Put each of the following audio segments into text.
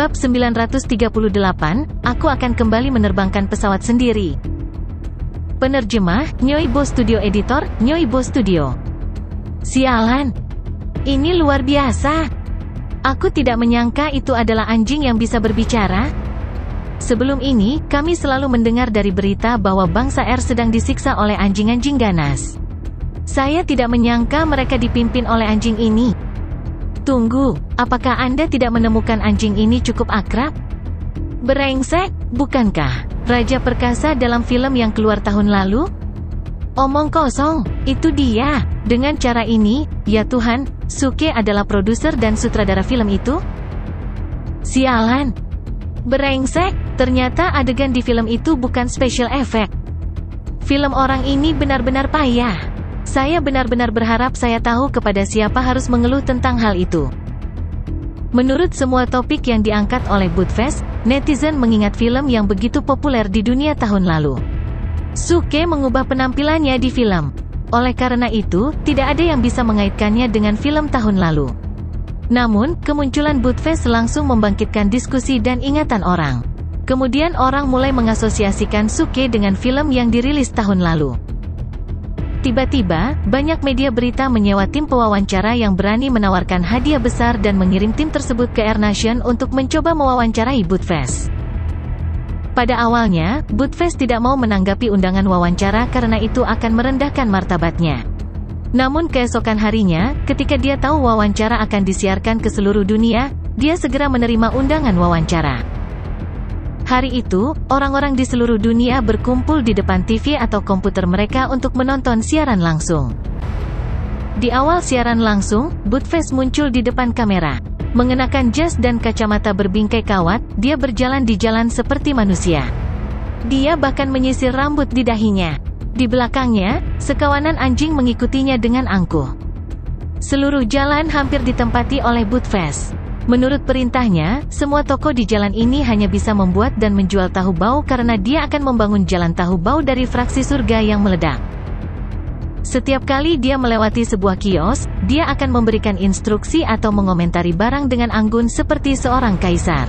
Bab 938, aku akan kembali menerbangkan pesawat sendiri. Penerjemah, Nyoibo Studio. Editor, Nyoibo Studio. Sialan. Ini luar biasa. Aku tidak menyangka itu adalah anjing yang bisa berbicara. Sebelum ini, kami selalu mendengar dari berita bahwa bangsa R sedang disiksa oleh anjing-anjing ganas. Saya tidak menyangka mereka dipimpin oleh anjing ini. Tunggu, apakah Anda tidak menemukan anjing ini cukup akrab? Brengsek, bukankah Raja Perkasa dalam film yang keluar tahun lalu? Omong kosong, itu dia. Dengan cara ini, ya Tuhan, Suke adalah produser dan sutradara film itu? Sialan. Brengsek, ternyata adegan di film itu bukan special effect. Film orang ini benar-benar payah. Saya benar-benar berharap saya tahu kepada siapa harus mengeluh tentang hal itu. Menurut semua topik yang diangkat oleh Budfest, netizen mengingat film yang begitu populer di dunia tahun lalu. Suke mengubah penampilannya di film. Oleh karena itu, tidak ada yang bisa mengaitkannya dengan film tahun lalu. Namun, kemunculan Budfest langsung membangkitkan diskusi dan ingatan orang. Kemudian orang mulai mengasosiasikan Suke dengan film yang dirilis tahun lalu. Tiba-tiba, banyak media berita menyewa tim pewawancara yang berani menawarkan hadiah besar dan mengirim tim tersebut ke Air Nation untuk mencoba mewawancarai Budfest. Pada awalnya, Budfest tidak mau menanggapi undangan wawancara karena itu akan merendahkan martabatnya. Namun keesokan harinya, ketika dia tahu wawancara akan disiarkan ke seluruh dunia, dia segera menerima undangan wawancara. Hari itu, orang-orang di seluruh dunia berkumpul di depan TV atau komputer mereka untuk menonton siaran langsung. Di awal siaran langsung, Budfest muncul di depan kamera. Mengenakan jas dan kacamata berbingkai kawat, dia berjalan di jalan seperti manusia. Dia bahkan menyisir rambut di dahinya. Di belakangnya, sekawanan anjing mengikutinya dengan angkuh. Seluruh jalan hampir ditempati oleh Budfest. Menurut perintahnya, semua toko di jalan ini hanya bisa membuat dan menjual tahu bau karena dia akan membangun jalan tahu bau dari fraksi surga yang meledak. Setiap kali dia melewati sebuah kios, dia akan memberikan instruksi atau mengomentari barang dengan anggun seperti seorang kaisar.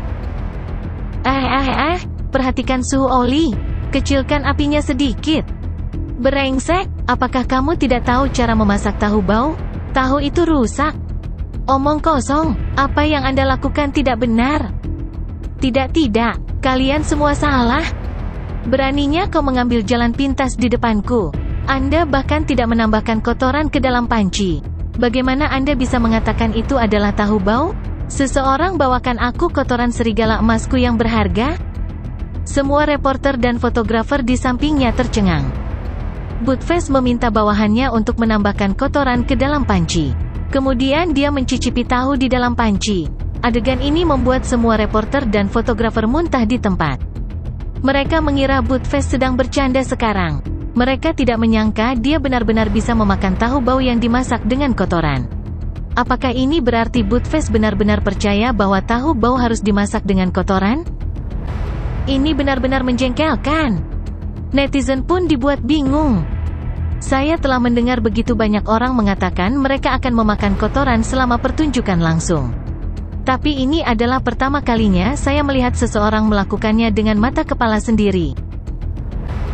Perhatikan suhu oli. Kecilkan apinya sedikit. Brengsek, apakah kamu tidak tahu cara memasak tahu bau? Tahu itu rusak. Omong kosong, apa yang Anda lakukan tidak benar. Tidak, kalian semua salah. Beraninya kau mengambil jalan pintas di depanku. Anda bahkan tidak menambahkan kotoran ke dalam panci. Bagaimana Anda bisa mengatakan itu adalah tahu bau? Seseorang bawakan aku kotoran serigala emasku yang berharga? Semua reporter dan fotografer di sampingnya tercengang. Budfest meminta bawahannya untuk menambahkan kotoran ke dalam panci. Kemudian dia mencicipi tahu di dalam panci. Adegan ini membuat semua reporter dan fotografer muntah di tempat. Mereka mengira Budfest sedang bercanda sekarang. Mereka tidak menyangka dia benar-benar bisa memakan tahu bau yang dimasak dengan kotoran. Apakah ini berarti Budfest benar-benar percaya bahwa tahu bau harus dimasak dengan kotoran? Ini benar-benar menjengkelkan. Netizen pun dibuat bingung. Saya telah mendengar begitu banyak orang mengatakan mereka akan memakan kotoran selama pertunjukan langsung. Tapi ini adalah pertama kalinya saya melihat seseorang melakukannya dengan mata kepala sendiri.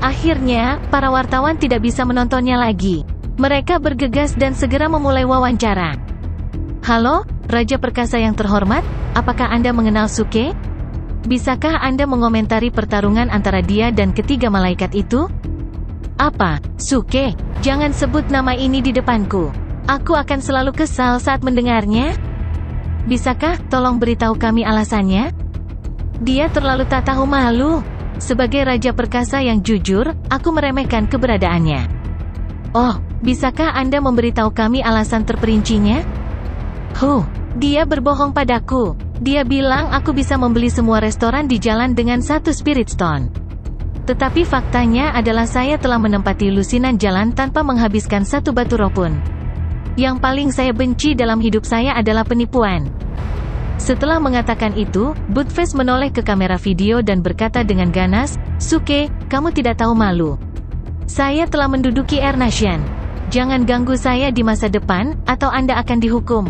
Akhirnya, para wartawan tidak bisa menontonnya lagi. Mereka bergegas dan segera memulai wawancara. Halo, Raja Perkasa yang terhormat, apakah Anda mengenal Suke? Bisakah Anda mengomentari pertarungan antara dia dan ketiga malaikat itu? Apa, Suke? Jangan sebut nama ini di depanku. Aku akan selalu kesal saat mendengarnya. Bisakah tolong beritahu kami alasannya? Dia terlalu tak tahu malu. Sebagai Raja Perkasa yang jujur, aku meremehkan keberadaannya. Oh, bisakah Anda memberitahu kami alasan terperincinya? Dia berbohong padaku. Dia bilang aku bisa membeli semua restoran di jalan dengan 1 spirit stone. Tetapi faktanya adalah saya telah menempati lusinan jalan tanpa menghabiskan 1 batu roh pun. Yang paling saya benci dalam hidup saya adalah penipuan. Setelah mengatakan itu, Budfest menoleh ke kamera video dan berkata dengan ganas, Suke, kamu tidak tahu malu. Saya telah menduduki Air Nation. Jangan ganggu saya di masa depan, atau Anda akan dihukum.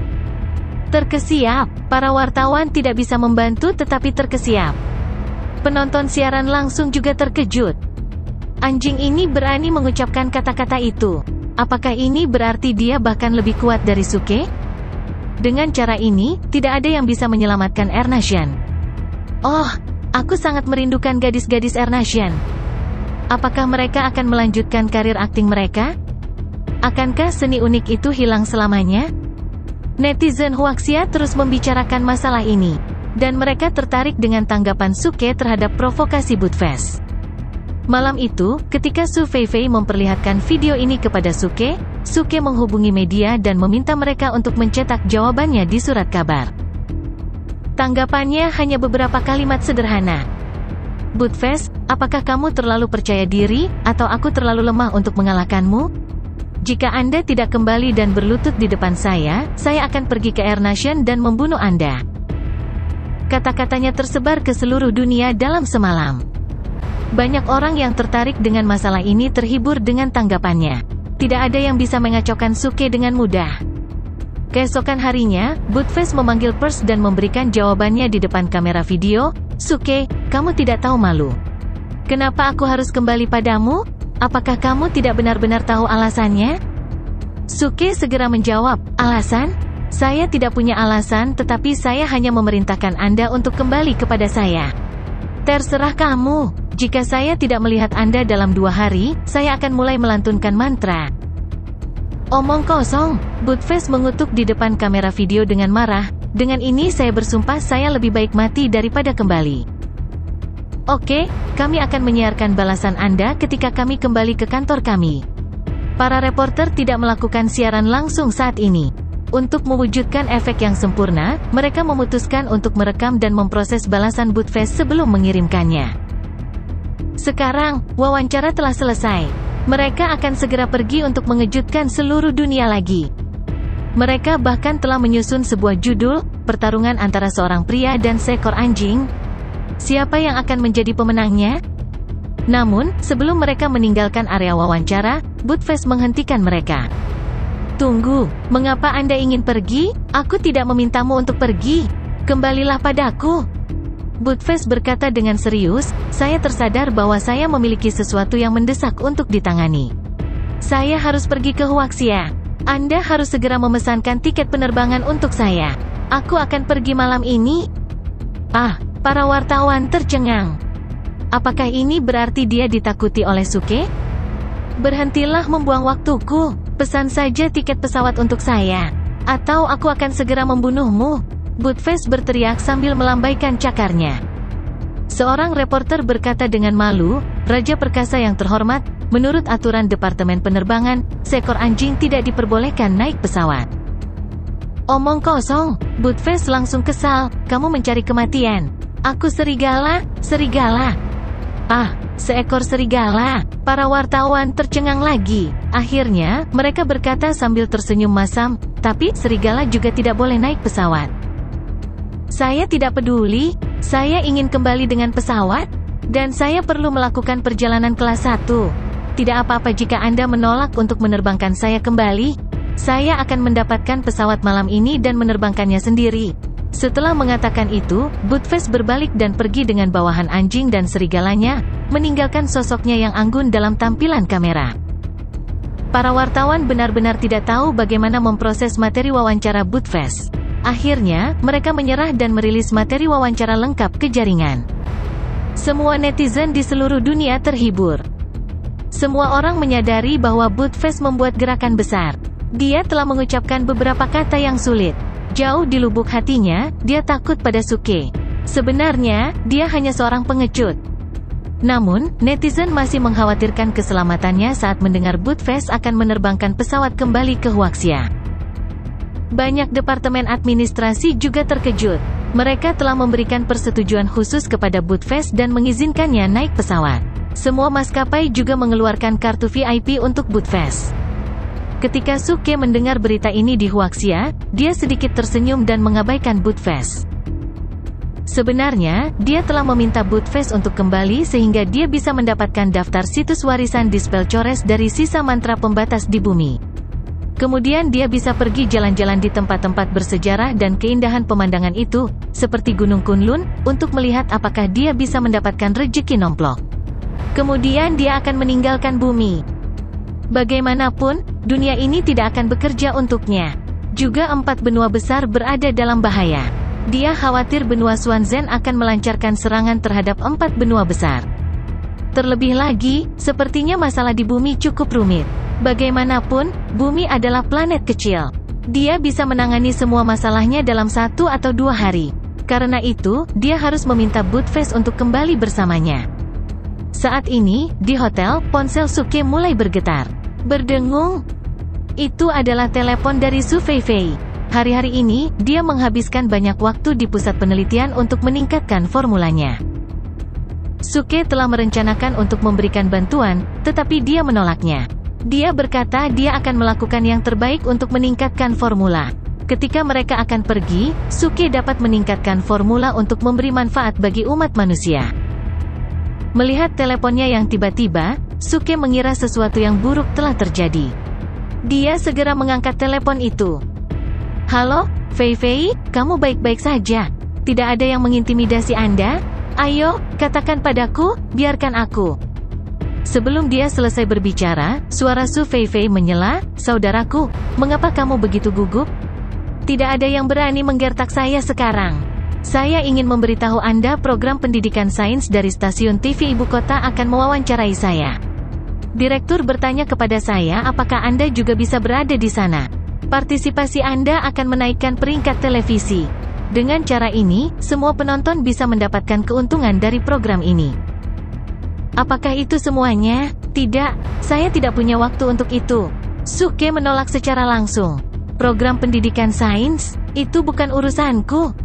Terkesiap, para wartawan tidak bisa membantu tetapi terkesiap. Penonton siaran langsung juga terkejut. Anjing ini berani mengucapkan kata-kata itu. Apakah ini berarti dia bahkan lebih kuat dari Suke? Dengan cara ini, tidak ada yang bisa menyelamatkan Air Nation. Oh, aku sangat merindukan gadis-gadis Air Nation. Apakah mereka akan melanjutkan karir akting mereka? Akankah seni unik itu hilang selamanya? Netizen Huaxia terus membicarakan masalah ini, dan mereka tertarik dengan tanggapan Suke terhadap provokasi Butfest. Malam itu, ketika Su Feifei memperlihatkan video ini kepada Suke, Suke menghubungi media dan meminta mereka untuk mencetak jawabannya di surat kabar. Tanggapannya hanya beberapa kalimat sederhana. Butfest, apakah kamu terlalu percaya diri, atau aku terlalu lemah untuk mengalahkanmu? Jika Anda tidak kembali dan berlutut di depan saya akan pergi ke Air Nation dan membunuh Anda. Kata-katanya tersebar ke seluruh dunia dalam semalam. Banyak orang yang tertarik dengan masalah ini terhibur dengan tanggapannya. Tidak ada yang bisa mengacaukan Suke dengan mudah. Keesokan harinya, Butfest memanggil pers dan memberikan jawabannya di depan kamera video. Suke, kamu tidak tahu malu. Kenapa aku harus kembali padamu? Apakah kamu tidak benar-benar tahu alasannya? Suke segera menjawab, alasan? Saya tidak punya alasan, tetapi saya hanya memerintahkan Anda untuk kembali kepada saya. Terserah kamu. Jika saya tidak melihat Anda dalam 2 hari, saya akan mulai melantunkan mantra. Omong kosong, Butfest mengutuk di depan kamera video dengan marah. Dengan ini saya bersumpah saya lebih baik mati daripada kembali. Oke, kami akan menyiarkan balasan Anda ketika kami kembali ke kantor kami. Para reporter tidak melakukan siaran langsung saat ini. Untuk mewujudkan efek yang sempurna, mereka memutuskan untuk merekam dan memproses balasan Butfest sebelum mengirimkannya. Sekarang, wawancara telah selesai. Mereka akan segera pergi untuk mengejutkan seluruh dunia lagi. Mereka bahkan telah menyusun sebuah judul, pertarungan antara seorang pria dan seekor anjing. Siapa yang akan menjadi pemenangnya? Namun, sebelum mereka meninggalkan area wawancara, Butfest menghentikan mereka. Tunggu, mengapa Anda ingin pergi? Aku tidak memintamu untuk pergi. Kembalilah padaku. Butfest berkata dengan serius, saya tersadar bahwa saya memiliki sesuatu yang mendesak untuk ditangani. Saya harus pergi ke Huaxia. Anda harus segera memesankan tiket penerbangan untuk saya. Aku akan pergi malam ini. Para wartawan tercengang. Apakah ini berarti dia ditakuti oleh Suke? Berhentilah membuang waktuku. Pesan saja tiket pesawat untuk saya. Atau aku akan segera membunuhmu. Butfest berteriak sambil melambaikan cakarnya. Seorang reporter berkata dengan malu, Raja Perkasa yang terhormat, menurut aturan Departemen Penerbangan, seekor anjing tidak diperbolehkan naik pesawat. Omong kosong, Butfest langsung kesal, kamu mencari kematian. Aku serigala, serigala. Seekor serigala. Para wartawan tercengang lagi. Akhirnya, mereka berkata sambil tersenyum masam, tapi serigala juga tidak boleh naik pesawat. Saya tidak peduli, saya ingin kembali dengan pesawat, dan saya perlu melakukan perjalanan kelas 1. Tidak apa-apa jika Anda menolak untuk menerbangkan saya kembali. Saya akan mendapatkan pesawat malam ini dan menerbangkannya sendiri. Setelah mengatakan itu, Butfest berbalik dan pergi dengan bawahan anjing dan serigalanya, meninggalkan sosoknya yang anggun dalam tampilan kamera. Para wartawan benar-benar tidak tahu bagaimana memproses materi wawancara Butfest. Akhirnya, mereka menyerah dan merilis materi wawancara lengkap ke jaringan. Semua netizen di seluruh dunia terhibur. Semua orang menyadari bahwa Butfest membuat gerakan besar. Dia telah mengucapkan beberapa kata yang sulit. Jauh di lubuk hatinya, dia takut pada Suke. Sebenarnya, dia hanya seorang pengecut. Namun, netizen masih mengkhawatirkan keselamatannya saat mendengar Butfest akan menerbangkan pesawat kembali ke Huaxia. Banyak departemen administrasi juga terkejut. Mereka telah memberikan persetujuan khusus kepada Butfest dan mengizinkannya naik pesawat. Semua maskapai juga mengeluarkan kartu VIP untuk Butfest. Ketika Suke mendengar berita ini di Huaxia, dia sedikit tersenyum dan mengabaikan Butfest. Sebenarnya, dia telah meminta Butfest untuk kembali sehingga dia bisa mendapatkan daftar situs warisan Dispel Chores dari sisa mantra pembatas di bumi. Kemudian dia bisa pergi jalan-jalan di tempat-tempat bersejarah dan keindahan pemandangan itu, seperti Gunung Kunlun, untuk melihat apakah dia bisa mendapatkan rejeki nomplok. Kemudian dia akan meninggalkan bumi. Bagaimanapun, dunia ini tidak akan bekerja untuknya. Juga 4 benua besar berada dalam bahaya. Dia khawatir benua Swanzen akan melancarkan serangan terhadap 4 benua besar. Terlebih lagi, sepertinya masalah di bumi cukup rumit. Bagaimanapun, bumi adalah planet kecil. Dia bisa menangani semua masalahnya dalam 1 atau 2 hari. Karena itu, dia harus meminta Budfest untuk kembali bersamanya. Saat ini, di hotel, ponsel Suke mulai bergetar. Berdengung. Itu adalah telepon dari Su Feifei. Hari-hari ini, dia menghabiskan banyak waktu di pusat penelitian untuk meningkatkan formulanya. Suke telah merencanakan untuk memberikan bantuan, tetapi dia menolaknya. Dia berkata dia akan melakukan yang terbaik untuk meningkatkan formula. Ketika mereka akan pergi, Suke dapat meningkatkan formula untuk memberi manfaat bagi umat manusia. Melihat teleponnya yang tiba-tiba, Suke mengira sesuatu yang buruk telah terjadi. Dia segera mengangkat telepon itu. Halo, Feifei, kamu baik-baik saja? Tidak ada yang mengintimidasi Anda? Ayo, katakan padaku, biarkan aku. Sebelum dia selesai berbicara, suara Su Feifei menyela, "Saudaraku, mengapa kamu begitu gugup? Tidak ada yang berani menggertak saya sekarang. Saya ingin memberitahu Anda program pendidikan sains dari stasiun TV ibu kota akan mewawancarai saya. Direktur bertanya kepada saya apakah Anda juga bisa berada di sana. Partisipasi Anda akan menaikkan peringkat televisi. Dengan cara ini, semua penonton bisa mendapatkan keuntungan dari program ini." Apakah itu semuanya? Tidak, saya tidak punya waktu untuk itu. Suke menolak secara langsung. Program pendidikan sains, itu bukan urusanku.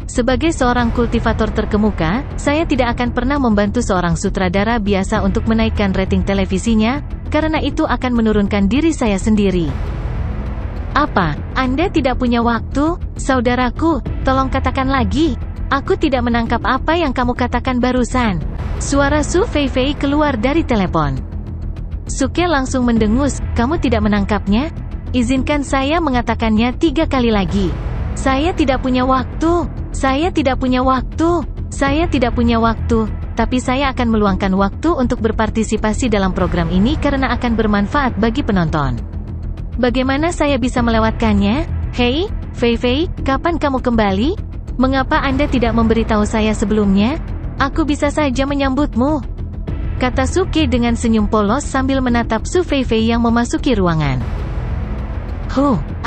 Sebagai seorang kultivator terkemuka, saya tidak akan pernah membantu seorang sutradara biasa untuk menaikkan rating televisinya, karena itu akan menurunkan diri saya sendiri. Apa? Anda tidak punya waktu? Saudaraku, tolong katakan lagi. Aku tidak menangkap apa yang kamu katakan barusan. Suara Su Feifei keluar dari telepon. Suke langsung mendengus, "Kamu tidak menangkapnya? Izinkan saya mengatakannya 3 kali lagi. Saya tidak punya waktu. Saya tidak punya waktu. Saya tidak punya waktu. Tapi saya akan meluangkan waktu untuk berpartisipasi dalam program ini karena akan bermanfaat bagi penonton. Bagaimana saya bisa melewatkannya? Hei, Feifei, kapan kamu kembali? Mengapa Anda tidak memberitahu saya sebelumnya? Aku bisa saja menyambutmu," kata Suke dengan senyum polos sambil menatap Su Feifei yang memasuki ruangan.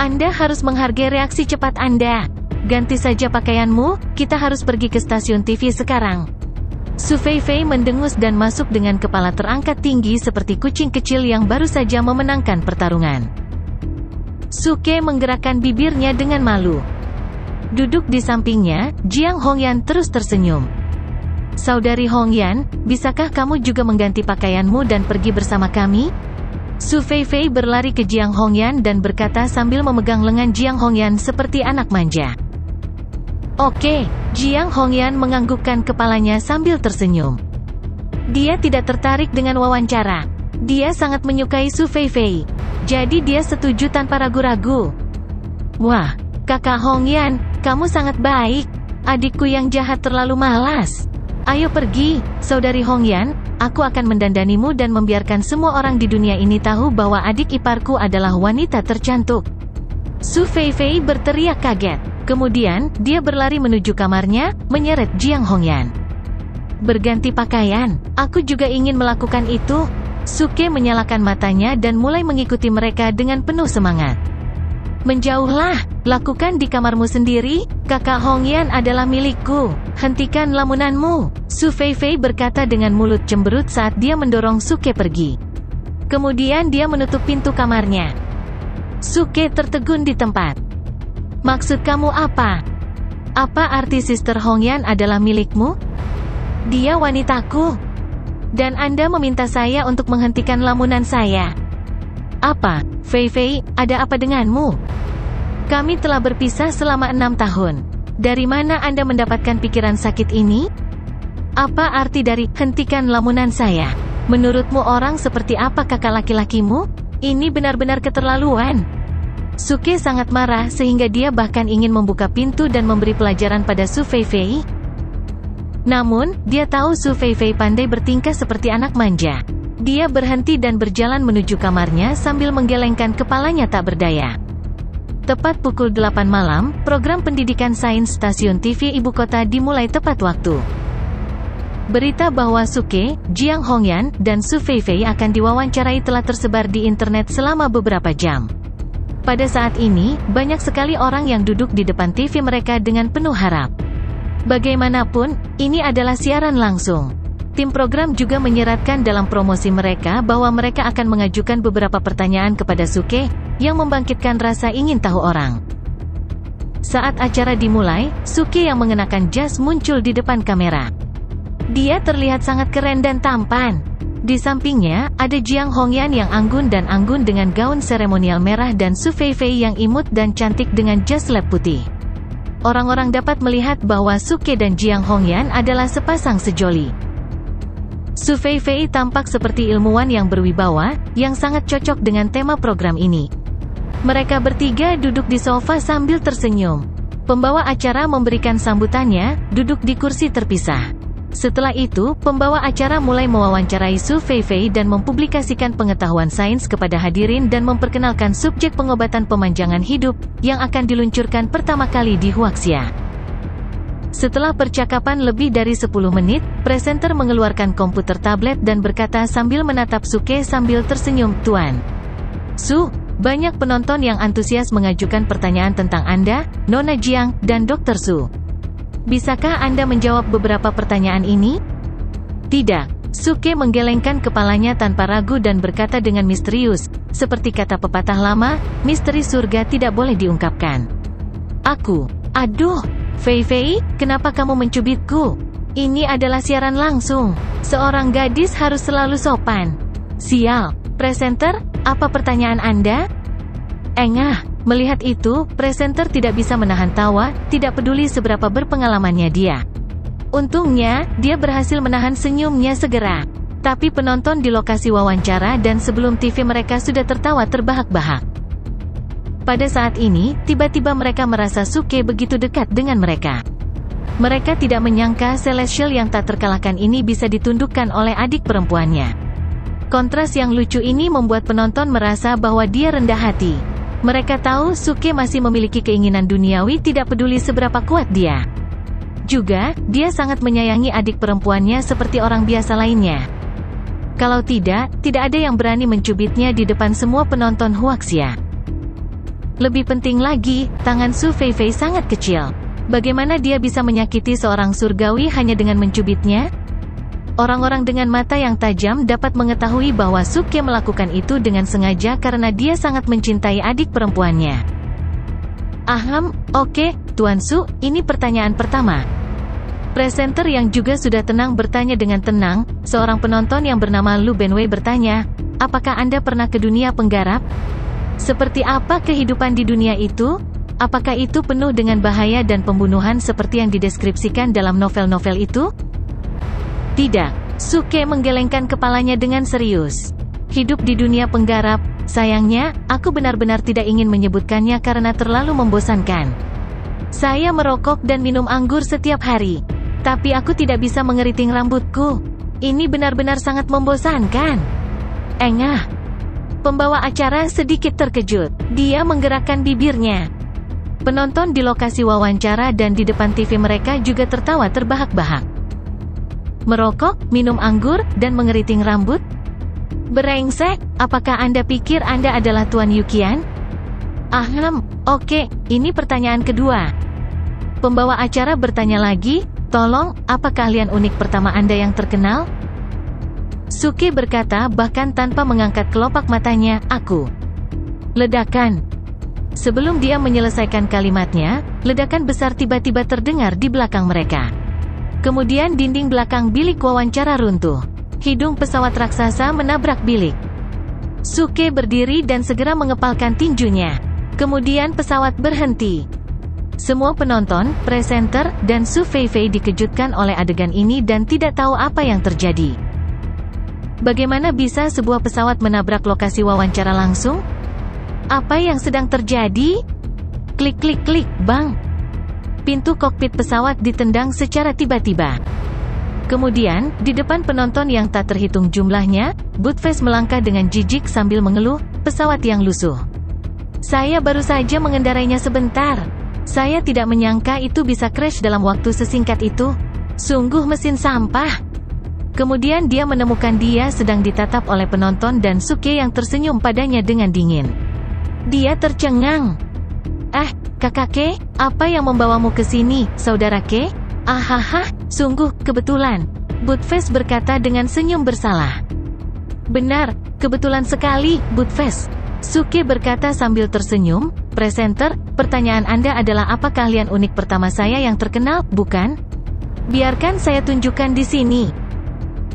Anda harus menghargai reaksi cepat Anda. Ganti saja pakaianmu, kita harus pergi ke stasiun TV sekarang. Su Feifei mendengus dan masuk dengan kepala terangkat tinggi seperti kucing kecil yang baru saja memenangkan pertarungan. Suke menggerakkan bibirnya dengan malu. Duduk di sampingnya, Jiang Hongyan terus tersenyum. "Saudari Hongyan, bisakah kamu juga mengganti pakaianmu dan pergi bersama kami?" Su Feifei berlari ke Jiang Hongyan dan berkata sambil memegang lengan Jiang Hongyan seperti anak manja. "Oke." Jiang Hongyan menganggukkan kepalanya sambil tersenyum. Dia tidak tertarik dengan wawancara. Dia sangat menyukai Su Feifei. Jadi dia setuju tanpa ragu-ragu. "Wah, Kakak Hongyan, kamu sangat baik. Adikku yang jahat terlalu malas. Ayo pergi, Saudari Hongyan, aku akan mendandanimu dan membiarkan semua orang di dunia ini tahu bahwa adik iparku adalah wanita tercantik." Su Feifei berteriak kaget. Kemudian, dia berlari menuju kamarnya, menyeret Jiang Hongyan. "Berganti pakaian, aku juga ingin melakukan itu." Suke menyalakan matanya dan mulai mengikuti mereka dengan penuh semangat. "Menjauhlah, lakukan di kamarmu sendiri, Kakak Hongyan adalah milikku, hentikan lamunanmu," Su Feifei berkata dengan mulut cemberut saat dia mendorong Suke pergi. Kemudian dia menutup pintu kamarnya. Suke tertegun di tempat. "Maksud kamu apa? Apa arti Sister Hongyan adalah milikmu? Dia wanitaku. Dan Anda meminta saya untuk menghentikan lamunan saya. Apa, Feifei, ada apa denganmu? Kami telah berpisah selama 6 tahun. Dari mana Anda mendapatkan pikiran sakit ini? Apa arti dari hentikan lamunan saya? Menurutmu orang seperti apa kakak laki-lakimu? Ini benar-benar keterlaluan. Suke sangat marah sehingga dia bahkan ingin membuka pintu dan memberi pelajaran pada Su Feifei. Namun, dia tahu Su Feifei pandai bertingkah seperti anak manja. Dia berhenti dan berjalan menuju kamarnya sambil menggelengkan kepalanya tak berdaya. Tepat pukul 8 malam, program pendidikan sains stasiun TV ibu kota dimulai tepat waktu. Berita bahwa Suke, Jiang Hongyan, dan Su Feifei akan diwawancarai telah tersebar di internet selama beberapa jam. Pada saat ini, banyak sekali orang yang duduk di depan TV mereka dengan penuh harap. Bagaimanapun, ini adalah siaran langsung. Tim program juga menyeratkan dalam promosi mereka bahwa mereka akan mengajukan beberapa pertanyaan kepada Suke, yang membangkitkan rasa ingin tahu orang. Saat acara dimulai, Suke yang mengenakan jas muncul di depan kamera. Dia terlihat sangat keren dan tampan. Di sampingnya, ada Jiang Hongyan yang anggun dan anggun dengan gaun seremonial merah dan Su Feifei yang imut dan cantik dengan jas lab putih. Orang-orang dapat melihat bahwa Suke dan Jiang Hongyan adalah sepasang sejoli. Su Feifei tampak seperti ilmuwan yang berwibawa, yang sangat cocok dengan tema program ini. Mereka bertiga duduk di sofa sambil tersenyum. Pembawa acara memberikan sambutannya, duduk di kursi terpisah. Setelah itu, pembawa acara mulai mewawancarai Su Feifei dan mempublikasikan pengetahuan sains kepada hadirin dan memperkenalkan subjek pengobatan pemanjangan hidup, yang akan diluncurkan pertama kali di Huaxia. Setelah percakapan lebih dari 10 menit, presenter mengeluarkan komputer tablet dan berkata sambil menatap Suke sambil tersenyum, "Tuan Su, banyak penonton yang antusias mengajukan pertanyaan tentang Anda, Nona Jiang, dan Dr. Su. Bisakah Anda menjawab beberapa pertanyaan ini?" "Tidak." Suke menggelengkan kepalanya tanpa ragu dan berkata dengan misterius, seperti kata pepatah lama, misteri surga tidak boleh diungkapkan. Aduh, Feifei, kenapa kamu mencubitku? Ini adalah siaran langsung. Seorang gadis harus selalu sopan. Sial. Presenter, apa pertanyaan Anda? Engah. Melihat itu, presenter tidak bisa menahan tawa, tidak peduli seberapa berpengalamannya dia. Untungnya, dia berhasil menahan senyumnya segera. Tapi penonton di lokasi wawancara dan sebelum TV mereka sudah tertawa terbahak-bahak. Pada saat ini, tiba-tiba mereka merasa Suke begitu dekat dengan mereka. Mereka tidak menyangka Celestial yang tak terkalahkan ini bisa ditundukkan oleh adik perempuannya. Kontras yang lucu ini membuat penonton merasa bahwa dia rendah hati. Mereka tahu Suke masih memiliki keinginan duniawi tidak peduli seberapa kuat dia. Juga, dia sangat menyayangi adik perempuannya seperti orang biasa lainnya. Kalau tidak ada yang berani mencubitnya di depan semua penonton Huaxia. Lebih penting lagi, tangan Su Feifei sangat kecil. Bagaimana dia bisa menyakiti seorang surgawi hanya dengan mencubitnya? Orang-orang dengan mata yang tajam dapat mengetahui bahwa Suke melakukan itu dengan sengaja karena dia sangat mencintai adik perempuannya. Oke, Tuan Su, ini pertanyaan pertama. Presenter yang juga sudah tenang bertanya dengan tenang. Seorang penonton yang bernama Lu Benwei bertanya, apakah Anda pernah ke dunia penggarap? Seperti apa kehidupan di dunia itu? Apakah itu penuh dengan bahaya dan pembunuhan seperti yang dideskripsikan dalam novel-novel itu? Tidak. Suke menggelengkan kepalanya dengan serius. Hidup di dunia penggarap, sayangnya, aku benar-benar tidak ingin menyebutkannya karena terlalu membosankan. Saya merokok dan minum anggur setiap hari. Tapi aku tidak bisa mengeriting rambutku. Ini benar-benar sangat membosankan. Engah. Pembawa acara sedikit terkejut. Dia menggerakkan bibirnya. Penonton di lokasi wawancara dan di depan TV mereka juga tertawa terbahak-bahak. Merokok, minum anggur, dan mengeriting rambut? Brengsek, apakah Anda pikir Anda adalah Tuan Yukian? Oke, ini pertanyaan kedua. Pembawa acara bertanya lagi, tolong, apa keahlian unik pertama Anda yang terkenal? Suke berkata bahkan tanpa mengangkat kelopak matanya, aku. Ledakan. Sebelum dia menyelesaikan kalimatnya, ledakan besar tiba-tiba terdengar di belakang mereka. Kemudian dinding belakang bilik wawancara runtuh. Hidung pesawat raksasa menabrak bilik. Suke berdiri dan segera mengepalkan tinjunya. Kemudian pesawat berhenti. Semua penonton, presenter, dan Su Feifei dikejutkan oleh adegan ini dan tidak tahu apa yang terjadi. Bagaimana bisa sebuah pesawat menabrak lokasi wawancara langsung? Apa yang sedang terjadi? Klik klik klik, bang. Pintu kokpit pesawat ditendang secara tiba-tiba. Kemudian, di depan penonton yang tak terhitung jumlahnya, Buttfast melangkah dengan jijik sambil mengeluh, pesawat yang lusuh. Saya baru saja mengendarainya sebentar. Saya tidak menyangka itu bisa crash dalam waktu sesingkat itu. Sungguh mesin sampah. Kemudian dia menemukan dia sedang ditatap oleh penonton dan Suke yang tersenyum padanya dengan dingin. Dia tercengang. Kakak Ke, apa yang membawamu ke sini, saudara Ke? Ahaha, sungguh, kebetulan. Buttfast berkata dengan senyum bersalah. Benar, kebetulan sekali, Buttfast. Suke berkata sambil tersenyum. Presenter, pertanyaan Anda adalah apa keahlian unik pertama saya yang terkenal, bukan? Biarkan saya tunjukkan di sini.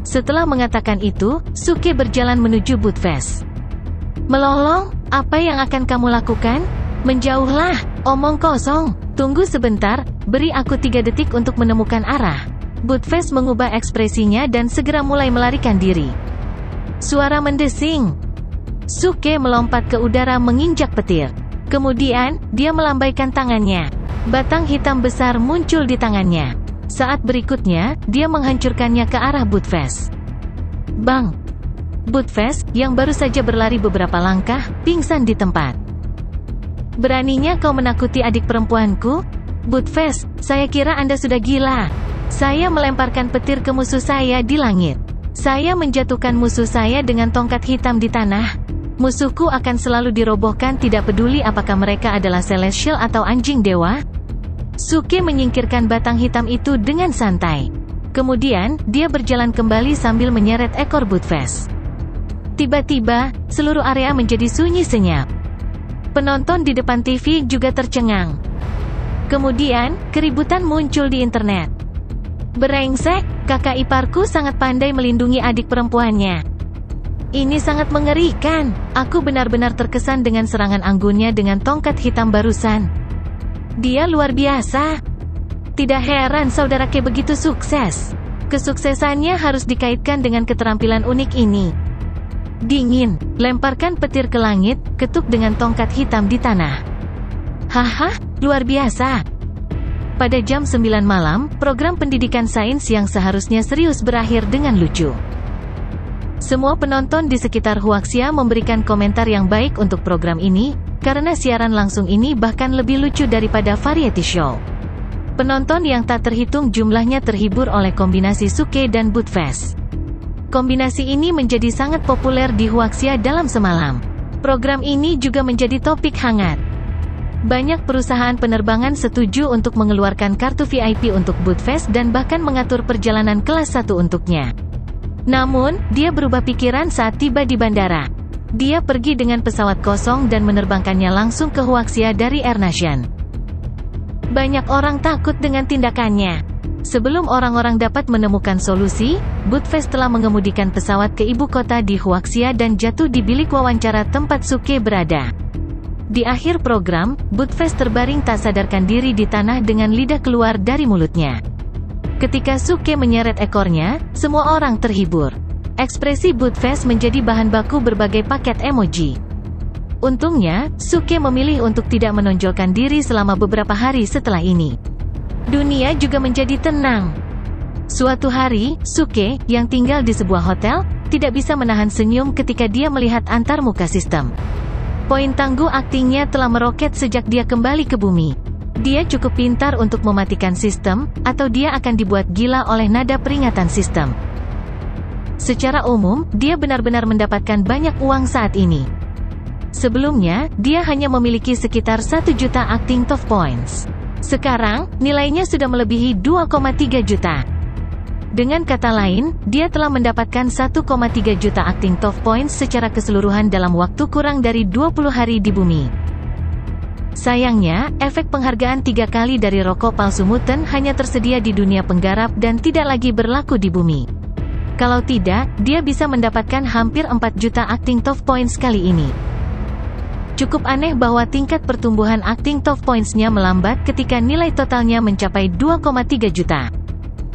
Setelah mengatakan itu, Suke berjalan menuju Buttfast. Melolong, apa yang akan kamu lakukan? Menjauhlah, omong kosong. Tunggu sebentar, beri aku 3 detik untuk menemukan arah. Buttfast mengubah ekspresinya dan segera mulai melarikan diri. Suara mendesing. Suke melompat ke udara menginjak petir. Kemudian, dia melambaikan tangannya. Batang hitam besar muncul di tangannya. Saat berikutnya, dia menghancurkannya ke arah Buttfast. Bang! Buttfast, yang baru saja berlari beberapa langkah, pingsan di tempat. Beraninya kau menakuti adik perempuanku? Buttfast, saya kira Anda sudah gila. Saya melemparkan petir ke musuh saya di langit. Saya menjatuhkan musuh saya dengan tongkat hitam di tanah. Musuhku akan selalu dirobohkan tidak peduli apakah mereka adalah Celestial atau anjing dewa. Suke menyingkirkan batang hitam itu dengan santai. Kemudian, dia berjalan kembali sambil menyeret ekor Buttfast. Tiba-tiba, seluruh area menjadi sunyi senyap. Penonton di depan TV juga tercengang. Kemudian, keributan muncul di internet. Berengsek, kakak iparku sangat pandai melindungi adik perempuannya. Ini sangat mengerikan. Aku benar-benar terkesan dengan serangan anggunnya dengan tongkat hitam barusan. Dia luar biasa. Tidak heran saudara Ke begitu sukses. Kesuksesannya harus dikaitkan dengan keterampilan unik ini. Dingin, lemparkan petir ke langit, ketuk dengan tongkat hitam di tanah. Haha, luar biasa. Pada jam 9 malam, program pendidikan sains yang seharusnya serius berakhir dengan lucu. Semua penonton di sekitar Huaxia memberikan komentar yang baik untuk program ini, karena siaran langsung ini bahkan lebih lucu daripada variety show. Penonton yang tak terhitung jumlahnya terhibur oleh kombinasi Suke dan Buttfast. Kombinasi ini menjadi sangat populer di Huaxia dalam semalam. Program ini juga menjadi topik hangat. Banyak perusahaan penerbangan setuju untuk mengeluarkan kartu VIP untuk Buttfast dan bahkan mengatur perjalanan kelas 1 untuknya. Namun, dia berubah pikiran saat tiba di bandara. Dia pergi dengan pesawat kosong dan menerbangkannya langsung ke Huaxia dari AirNation. Banyak orang takut dengan tindakannya. Sebelum orang-orang dapat menemukan solusi, Buttfast telah mengemudikan pesawat ke ibu kota di Huaxia dan jatuh di bilik wawancara tempat Suke berada. Di akhir program, Buttfast terbaring tak sadarkan diri di tanah dengan lidah keluar dari mulutnya. Ketika Suke menyeret ekornya, semua orang terhibur. Ekspresi Buttfast menjadi bahan baku berbagai paket emoji. Untungnya, Suke memilih untuk tidak menonjolkan diri selama beberapa hari setelah ini. Dunia juga menjadi tenang. Suatu hari, Suke, yang tinggal di sebuah hotel, tidak bisa menahan senyum ketika dia melihat antarmuka sistem. Poin tangguh aktingnya telah meroket sejak dia kembali ke bumi. Dia cukup pintar untuk mematikan sistem, atau dia akan dibuat gila oleh nada peringatan sistem. Secara umum, dia benar-benar mendapatkan banyak uang saat ini. Sebelumnya, dia hanya memiliki sekitar 1 juta acting tough points. Sekarang, nilainya sudah melebihi 2,3 juta. Dengan kata lain, dia telah mendapatkan 1,3 juta acting tough points secara keseluruhan dalam waktu kurang dari 20 hari di bumi. Sayangnya, efek penghargaan 3 kali dari rokok palsu mutant hanya tersedia di dunia penggarap dan tidak lagi berlaku di bumi. Kalau tidak, dia bisa mendapatkan hampir 4 juta acting tough points kali ini. Cukup aneh bahwa tingkat pertumbuhan acting tough points-nya melambat ketika nilai totalnya mencapai 2,3 juta.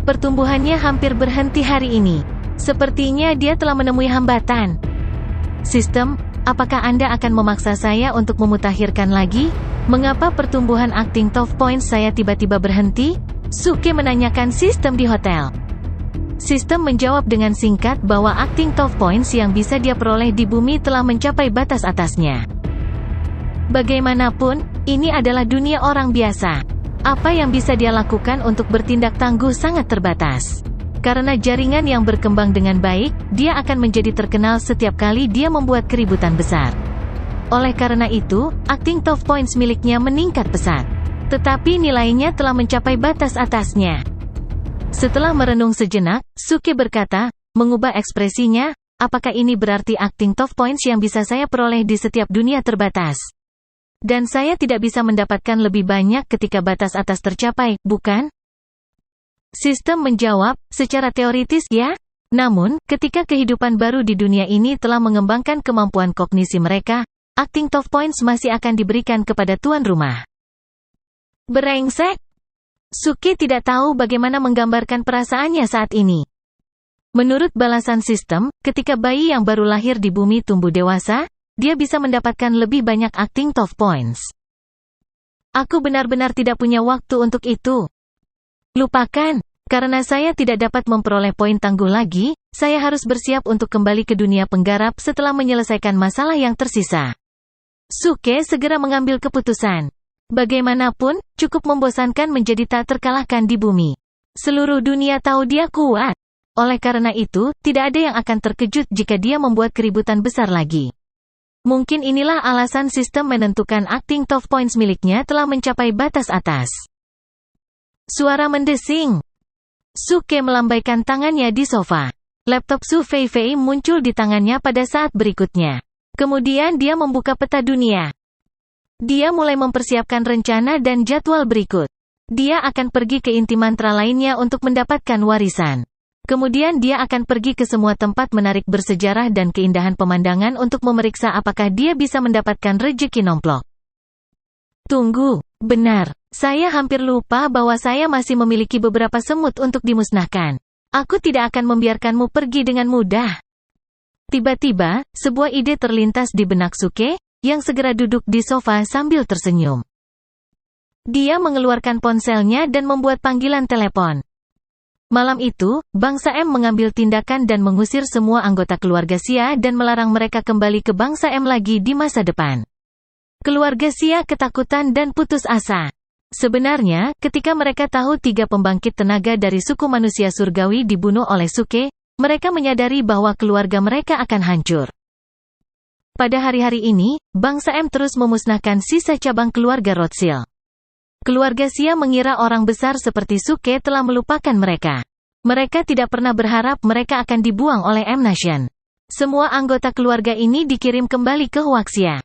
Pertumbuhannya hampir berhenti hari ini. Sepertinya dia telah menemui hambatan. Sistem, apakah Anda akan memaksa saya untuk memutakhirkan lagi? Mengapa pertumbuhan acting tough points saya tiba-tiba berhenti? Suke menanyakan sistem di hotel. Sistem menjawab dengan singkat bahwa acting tough points yang bisa dia peroleh di bumi telah mencapai batas atasnya. Bagaimanapun, ini adalah dunia orang biasa. Apa yang bisa dia lakukan untuk bertindak tangguh sangat terbatas. Karena jaringan yang berkembang dengan baik, dia akan menjadi terkenal setiap kali dia membuat keributan besar. Oleh karena itu, acting tough points miliknya meningkat pesat. Tetapi nilainya telah mencapai batas atasnya. Setelah merenung sejenak, Suke berkata, mengubah ekspresinya, apakah ini berarti acting tough points yang bisa saya peroleh di setiap dunia terbatas? Dan saya tidak bisa mendapatkan lebih banyak ketika batas atas tercapai, bukan? Sistem menjawab, secara teoritis ya. Namun, ketika kehidupan baru di dunia ini telah mengembangkan kemampuan kognisi mereka, acting tough points masih akan diberikan kepada tuan rumah. Brengsek! Suke tidak tahu bagaimana menggambarkan perasaannya saat ini. Menurut balasan sistem, ketika bayi yang baru lahir di bumi tumbuh dewasa, dia bisa mendapatkan lebih banyak acting tough points. Aku benar-benar tidak punya waktu untuk itu. Lupakan, karena saya tidak dapat memperoleh poin tangguh lagi, saya harus bersiap untuk kembali ke dunia penggarap setelah menyelesaikan masalah yang tersisa. Suke segera mengambil keputusan. Bagaimanapun, cukup membosankan menjadi tak terkalahkan di bumi. Seluruh dunia tahu dia kuat. Oleh karena itu, tidak ada yang akan terkejut jika dia membuat keributan besar lagi. Mungkin inilah alasan sistem menentukan acting tough points miliknya telah mencapai batas atas. Suara mendesing. Suke melambaikan tangannya di sofa. Laptop Su Feifei muncul di tangannya pada saat berikutnya. Kemudian dia membuka peta dunia. Dia mulai mempersiapkan rencana dan jadwal berikut. Dia akan pergi ke inti mantra lainnya untuk mendapatkan warisan. Kemudian dia akan pergi ke semua tempat menarik bersejarah dan keindahan pemandangan untuk memeriksa apakah dia bisa mendapatkan rejeki nomplok. Tunggu, benar. Saya hampir lupa bahwa saya masih memiliki beberapa semut untuk dimusnahkan. Aku tidak akan membiarkanmu pergi dengan mudah. Tiba-tiba, sebuah ide terlintas di benak Suke, yang segera duduk di sofa sambil tersenyum. Dia mengeluarkan ponselnya dan membuat panggilan telepon. Malam itu, bangsa M mengambil tindakan dan mengusir semua anggota keluarga Xia dan melarang mereka kembali ke bangsa M lagi di masa depan. Keluarga Xia ketakutan dan putus asa. Sebenarnya, ketika mereka tahu 3 pembangkit tenaga dari suku manusia surgawi dibunuh oleh Suke, mereka menyadari bahwa keluarga mereka akan hancur. Pada hari-hari ini, bangsa M terus memusnahkan sisa cabang keluarga Rothschild. Keluarga Xia mengira orang besar seperti Suke telah melupakan mereka. Mereka tidak pernah berharap mereka akan dibuang oleh M Nation. Semua anggota keluarga ini dikirim kembali ke Huaxia.